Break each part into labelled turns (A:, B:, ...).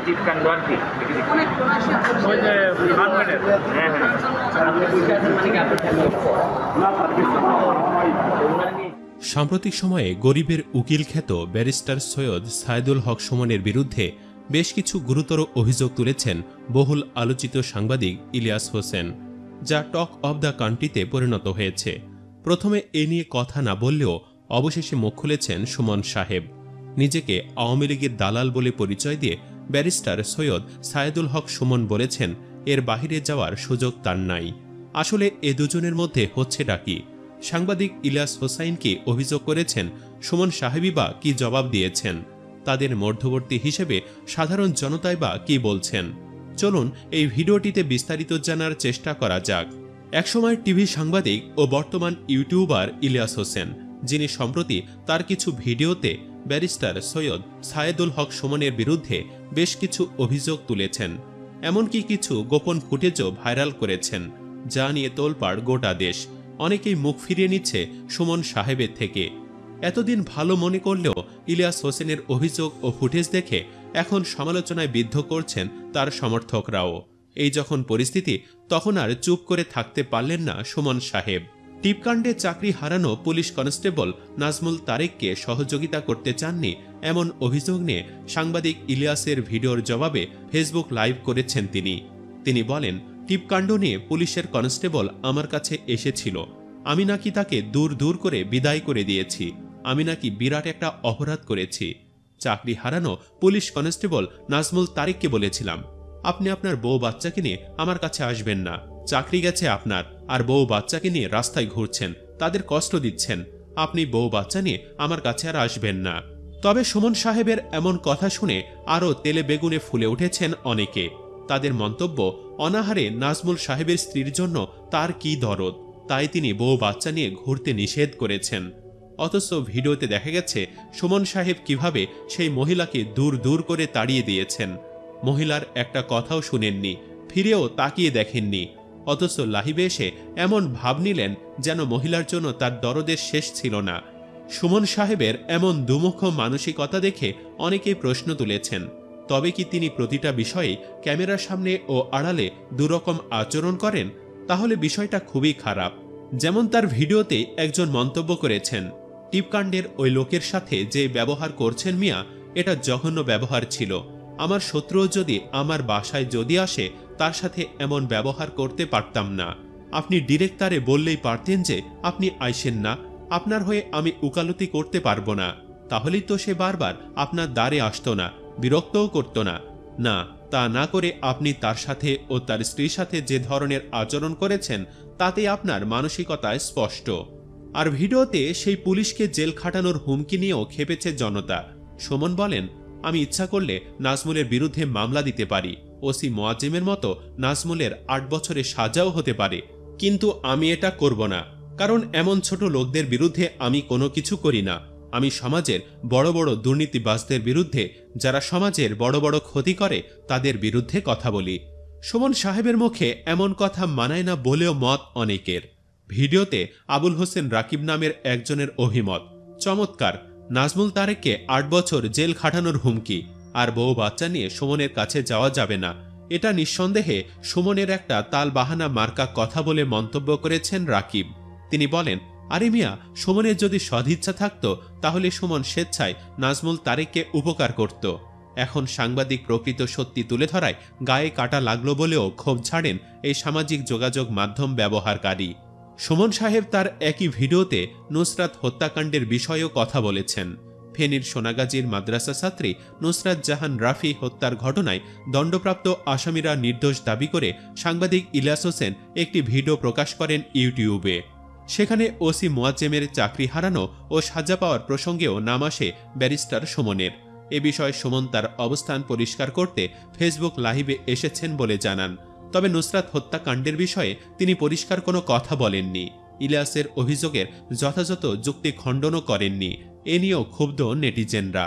A: টিপকাণ্ড আর কি
B: ওই যে ফার্মেটের
A: হ্যাঁ হ্যাঁ আপনি বুঝে আছেন মানে কি আপনার
C: সাম্প্রতিক সময়ে গরিবের উকিল খ্যাত ব্যারিস্টার সৈয়দ সায়েদুল হক সুমনের বিরুদ্ধে বেশ কিছু গুরুতর অভিযোগ তুলেছেন বহুল আলোচিত সাংবাদিক ইলিয়াস হোসেন, যা টক অব দ্য কান্ট্রিতে পরিণত হয়েছে। প্রথমে এ নিয়ে কথা না বললেও অবশেষে মুখ খুলেছেন সুমন সাহেব। নিজেকে আওয়ামী লীগের দালাল বলে পরিচয় দিয়ে ব্যারিস্টার সৈয়দ সায়েদুল হক সুমন বলেছেন এর বাহিরে যাওয়ার সুযোগ তার নাই। আসলে এ দুজনের মধ্যে হচ্ছেটা কি? সাংবাদিক ইলিয়াস হোসাইনকে অভিযোগ করেছেন, সুমন সাহেবই বা কি জবাব দিয়েছেন? তাদের মধ্যবর্তী হিসেবে সাধারণ জনতাই বা কি বলছেন? চলুন এই ভিডিওটিতে বিস্তারিত জানার চেষ্টা করা যাক। একসময় টিভি সাংবাদিক ও বর্তমান ইউটিউবার ইলিয়াস হোসেন, যিনি সম্প্রতি তার কিছু ভিডিওতে ব্যারিস্টার সৈয়দ সায়েদুল হক সুমনের বিরুদ্ধে বেশ কিছু অভিযোগ তুলেছেন, এমনকি কিছু গোপন ফুটেজও ভাইরাল করেছেন, যা নিয়ে তোলপাড় গোটা দেশ। অনেকেই মুখ ফিরিয়ে নিচ্ছে সুমন সাহেবের থেকে। এতদিন ভালো মনে করলেও ইলিয়াস হোসেনের অভিযোগ ও ফুটেজ দেখে এখন সমালোচনায় বিদ্ধ করছেন তার সমর্থকরাও। এই যখন পরিস্থিতি, তখন আর চুপ করে থাকতে পারলেন না সুমন সাহেব। টিপকাণ্ডে চাকরি হারানো পুলিশ কনস্টেবল নাজমুল তারেককে সহযোগিতা করতে চাননি এমন অভিযোগ নিয়ে সাংবাদিক ইলিয়াসের ভিডিওর জবাবে ফেসবুক লাইভ করেছেন তিনি বলেন, টিপকাণ্ড নিয়ে পুলিশের কনস্টেবল আমার কাছে এসেছিল, আমি নাকি তাকে দূর দূর করে বিদায় করে দিয়েছি, আমি নাকি বিরাট একটা অপরাধ করেছি। চাকরি হারানো পুলিশ কনস্টেবল নাজমুল তারেককে বলেছিলাম, আপনি আপনার বউ বাচ্চাকে নিয়ে আমার কাছে আসবেন না, চাকরি গেছে আপনার, আর বউ বাচ্চাকে নিয়ে রাস্তায় ঘুরছেন, তাদের কষ্ট দিচ্ছেন, আপনি বউ বাচ্চা নিয়ে আমার কাছে আর আসবেন না। তবে সুমন সাহেবের এমন কথা শুনে আরও তেলে বেগুনে ফুলে উঠেছেন অনেকে। তাদের মন্তব্য, অনাহারে নাজমুল সাহেবের স্ত্রীর জন্য তার কি দরদ, তাই তিনি বউ বাচ্চা নিয়ে ঘুরতে নিষেধ করেছেন। অথচ ভিডিওতে দেখা গেছে সুমন সাহেব কিভাবে সেই মহিলাকে দূর দূর করে তাড়িয়ে দিয়েছেন। মহিলার একটা কথাও শুনেননি, ফিরেও তাকিয়ে দেখেননি। অথচ লাইভে এসে এমন ভাব নিলেন যেন মহিলার জন্য তার দরদের শেষ ছিল না। সুমন সাহেবের এমন দুমুখ মানসিকতা দেখে অনেকেই প্রশ্ন তুলেছেন, তবে কি তিনি প্রতিটা বিষয়ে ক্যামেরার সামনে ও আড়ালে দুরকম আচরণ করেন? তাহলে বিষয়টা খুবই খারাপ। যেমন তার ভিডিওতে একজন মন্তব্য করেছেন, টিপকাণ্ডের ওই লোকের সাথে যে ব্যবহার করছেন মিয়া, এটা জঘন্য ব্যবহার ছিল। আমার শত্রুও যদি আমার বাসায় যদি আসে, তার সাথে এমন ব্যবহার করতে পারতাম না। আপনি ডিরেক্ট তারে বললেই পারতেন যে আপনি আইসেন না, আপনার হয়ে আমি উকালতি করতে পারবো না। তাহলেই তো সে বারবার আপনার দ্বারে আসতো না, বিরক্তও করত না। না, তা না করে আপনি তার সাথে ও তার স্ত্রীর সাথে যে ধরনের আচরণ করেছেন, তাতে আপনার মানসিকতায় স্পষ্ট। আর ভিডিওতে সেই পুলিশকে জেল খাটানোর হুমকি নিয়েও খেপেছে জনতা। সুমন বলেন, আমি ইচ্ছা করলে নাজমুলের বিরুদ্ধে মামলা দিতে পারি, ওসি মোয়াজ্জেমের মতো নাজমুলের 8 বছরের সাজাও হতে পারে, কিন্তু আমি এটা করব না, কারণ এমন ছোট লোকদের বিরুদ্ধে আমি কোনো কিছু করি না। আমি সমাজের বড় বড় দুর্নীতিবাজদের বিরুদ্ধে, যারা সমাজের বড় বড় ক্ষতি করে, তাদের বিরুদ্ধে কথা বলি। সুমন সাহেবের মুখে এমন কথা মানায় না বলেও মত অনেকের। ভিডিওতে আবুল হোসেন রাকিব নামের একজনের অভিমত, চমৎকার, নাজমুল তারেককে 8 বছর জেল খাটানোর হুমকি, আর বউ বাচ্চা নিয়ে সুমনের কাছে যাওয়া যাবে না, এটা নিঃসন্দেহে সুমনের একটা তাল বাহানা মার্কা কথা বলে মন্তব্য করেছেন রাকিব। তিনি বলেন, আরে মিয়া, সুমনের যদি সদিচ্ছা থাকত তাহলে সুমন স্বেচ্ছায় নাজমুল তারেককে উপকার করত। এখন সাংবাদিক প্রকৃত সত্যি তুলে ধরায় গায়ে কাটা লাগলো বলেও ক্ষোভ ছাড়েন এই সামাজিক যোগাযোগ মাধ্যম ব্যবহারকারী। সুমন সাহেব তার একই ভিডিওতে নুসরাত হত্যাকাণ্ডের বিষয়েও কথা বলেছেন। ফেনীর সোনাগাজীর মাদ্রাসা ছাত্রী নুসরাত জাহান রাফি হত্যার ঘটনায় দণ্ডপ্রাপ্ত আসামিরা নির্দোষ দাবি করে সাংবাদিক ইলিয়াস হোসেন একটি ভিডিও প্রকাশ করেন ইউটিউবে। সেখানে ওসি মোয়াজ্জেমের চাকরি হারানো ও সাজা পাওয়ার প্রসঙ্গেও নাম আসে ব্যারিস্টার সুমনের। এ বিষয়ে সুমন তার অবস্থান পরিষ্কার করতে ফেসবুক লাইভে এসেছেন বলে জানান। তবে নুসরাত হত্যাকাণ্ডের বিষয়ে তিনি পরিষ্কার কোনো কথা বলেননি। ইলিয়াসের অভিযোগের যথাযথ যুক্তি খণ্ডনও করেননি। এ নিয়েও ক্ষুব্ধ নেটিজেনরা।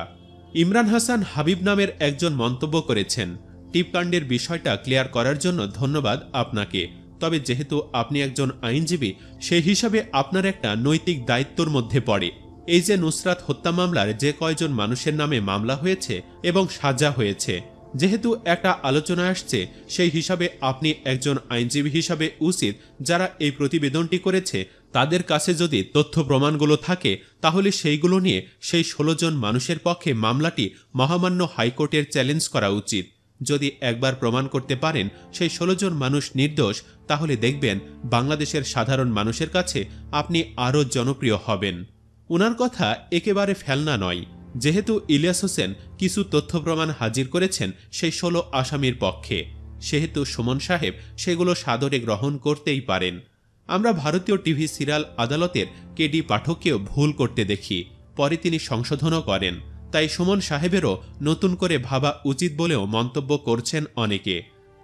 C: ইমরান হাসান হাবিব নামের একজন মন্তব্য করেছেন, টিপকাণ্ডের বিষয়টা ক্লিয়ার করার জন্য ধন্যবাদ আপনাকে, তবে যেহেতু আপনি একজন আইনজীবী, সেই হিসাবে আপনার একটা নৈতিক দায়িত্বর মধ্যে পড়ে। এই যে নুসরাত হত্যা মামলার যে কয়জন মানুষের নামে মামলা হয়েছে এবং সাজা হয়েছে, যেহেতু একটা আলোচনা আসছে, সেই হিসাবে আপনি একজন আইনজীবী হিসাবে উচিত যারা এই প্রতিবেদনটি করেছে তাদের কাছে যদি তথ্য প্রমাণগুলো থাকে তাহলে সেইগুলো নিয়ে সেই 16 জন মানুষের পক্ষে মামলাটি মহামান্য হাইকোর্টের চ্যালেঞ্জ করা উচিত। যদি একবার প্রমাণ করতে পারেন সেই 16 জন মানুষ নির্দোষ, তাহলে দেখবেন বাংলাদেশের সাধারণ মানুষের কাছে আপনি আরও জনপ্রিয় হবেন। উনার কথা একেবারে ফেলনা নয়। যেহেতু ইলিয়াস হোসেন কিছু তথ্য প্রমাণ হাজির করেছেন সেই 16 আসামির পক্ষে, সেহেতু সুমন সাহেব সেগুলো সাদরে গ্রহণ করতেই পারেন। আমরা ভারতীয় টিভি সিরিয়াল আদালতের কেডি পাঠককেও ভুল করতে দেখি, পরে তিনি সংশোধনও করেন। তাই সুমন সাহেবেরও নতুন করে ভাবা উচিত বলেও মন্তব্য করছেন অনেকে।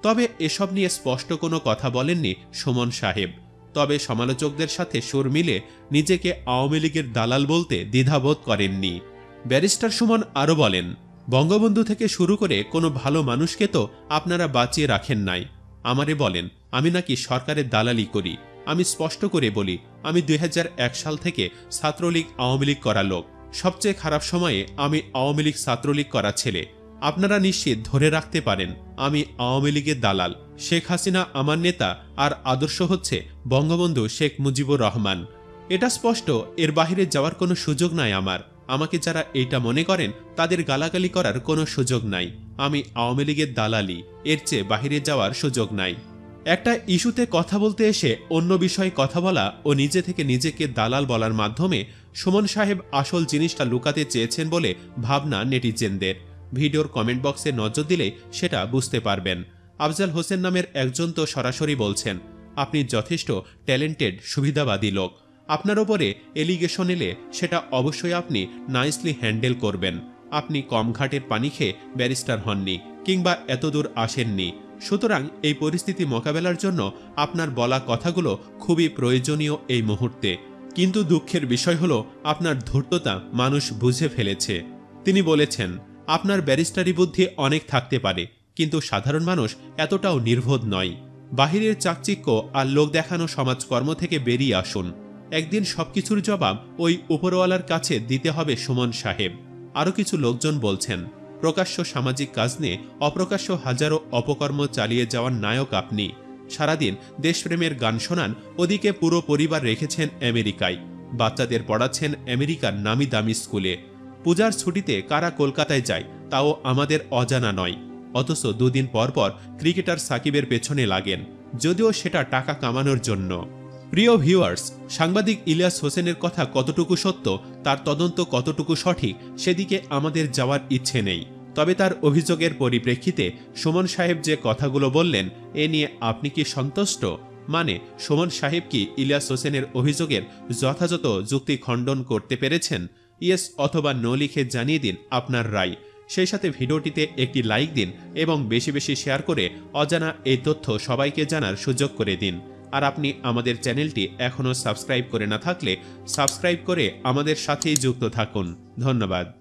C: তবে এসব নিয়ে স্পষ্ট কোনো কথা বলেননি সুমন সাহেব। তবে সমালোচকদের সাথে সুর মিলে নিজেকে আওয়ামী লীগের দালাল বলতে দ্বিধাবোধ করেননি। ব্যারিস্টার সুমন আরও বলেন, বঙ্গবন্ধু থেকে শুরু করে কোনো ভালো মানুষকে তো আপনারা বাঁচিয়ে রাখেন নাই। আমারে বলেন আমি নাকি সরকারের দালালি করি। আমি স্পষ্ট করে বলি, আমি 2001 সাল থেকে ছাত্রলীগ আওয়ামী লীগ করা লোক। সবচেয়ে খারাপ সময়ে আমি আওয়ামী লীগ ছাত্রলীগ করা ছেলে। আপনারা নিশ্চিত ধরে রাখতে পারেন আমি আওয়ামী লীগের দালাল। শেখ হাসিনা আমার নেতা, আর আদর্শ হচ্ছে বঙ্গবন্ধু শেখ মুজিবুর রহমান। এটা স্পষ্ট, এর বাহিরে যাওয়ার কোনো সুযোগ নাই আমার। আমাকে যারা এইটা মনে করেন তাদের গালাগালি করার কোনো সুযোগ নাই। আমি আওয়ামী লীগের দালালি, এর চেয়ে বাহিরে যাওয়ার সুযোগ নাই। একটা ইস্যুতে কথা বলতে এসে অন্য বিষয়ে কথা বলা ও নিজে থেকে নিজেকে দালাল বলার মাধ্যমে সুমন সাহেব আসল জিনিসটা লুকাতে চেয়েছেন বলে ভাবনা নেটিজেনদের। ভিডিওর কমেন্ট বক্সে নজর দিলে সেটা বুঝতে পারবেন। আফজাল হোসেন নামের একজন তো সরাসরি বলছেন, আপনি যথেষ্ট ট্যালেন্টেড সুবিধাবাদী লোক। আপনার ওপরে এলিগেশন এলে সেটা অবশ্যই আপনি নাইসলি হ্যান্ডেল করবেন। আপনি কম ঘাটের পানি খেয়ে ব্যারিস্টার হননি, কিংবা এতদূর আসেননি। সুতরাং এই পরিস্থিতি মোকাবেলার জন্য আপনার বলা কথাগুলো খুবই প্রয়োজনীয় এই মুহূর্তে। কিন্তু দুঃখের বিষয় হলো আপনার ধূর্ততা মানুষ বুঝে ফেলেছে। তিনি বলেছেন, আপনার ব্যারিস্টারি বুদ্ধি অনেক থাকতে পারে, কিন্তু সাধারণ মানুষ এতটাও নির্বোধ নয়। বাহিরের চাকচিক্য আর লোক দেখানো সমাজকর্ম থেকে বেরিয়ে আসুন। একদিন সবকিছুর জবাব ওই উপরওয়ালার কাছে দিতে হবে সুমন সাহেব। আরও কিছু লোকজন বলছেন, প্রকাশ্য সামাজিক কাজ নিয়ে অপ্রকাশ্য হাজারো অপকর্ম চালিয়ে যাওয়ার নায়ক আপনি। সারাদিন দেশপ্রেমের গান শোনান, ওদিকে পুরো পরিবার রেখেছেন আমেরিকায়। বাচ্চাদের পড়াচ্ছেন আমেরিকার নামি দামি স্কুলে। পূজার ছুটিতে কারা কলকাতায় যায় তাও আমাদের অজানা নয়। অথচ দুদিন পর পর ক্রিকেটার সাকিবের পেছনে লাগেন, যদিও সেটা টাকা কামানোর জন্য। প্রিয় ভিউয়ার্স, সাংবাদিক ইলিয়াস হোসেনের কথা কতটুকু সত্য, তার তদন্ত কতটুকু সঠিক, সেদিকে আমাদের যাওয়ার ইচ্ছে নেই। তবে তার অভিযোগের পরিপ্রেক্ষিতে সুমন সাহেব যে কথাগুলো বললেন, এ নিয়ে আপনি কি সন্তুষ্ট? মানে সুমন সাহেব কি ইলিয়াস হোসেনের অভিযোগের যথাযথ যুক্তি খণ্ডন করতে পেরেছেন? ইয়েস অথবা নো লিখে জানিয়ে দিন আপনার রায়। সেই সাথে ভিডিওটিতে একটি লাইক দিন এবং বেশি বেশি শেয়ার করে অজানা এই তথ্য সবাইকে জানার সুযোগ করে দিন। আর আপনি আমাদের চ্যানেলটি এখনও সাবস্ক্রাইব করে না থাকলে সাবস্ক্রাইব করে আমাদের সাথেই যুক্ত থাকুন। ধন্যবাদ।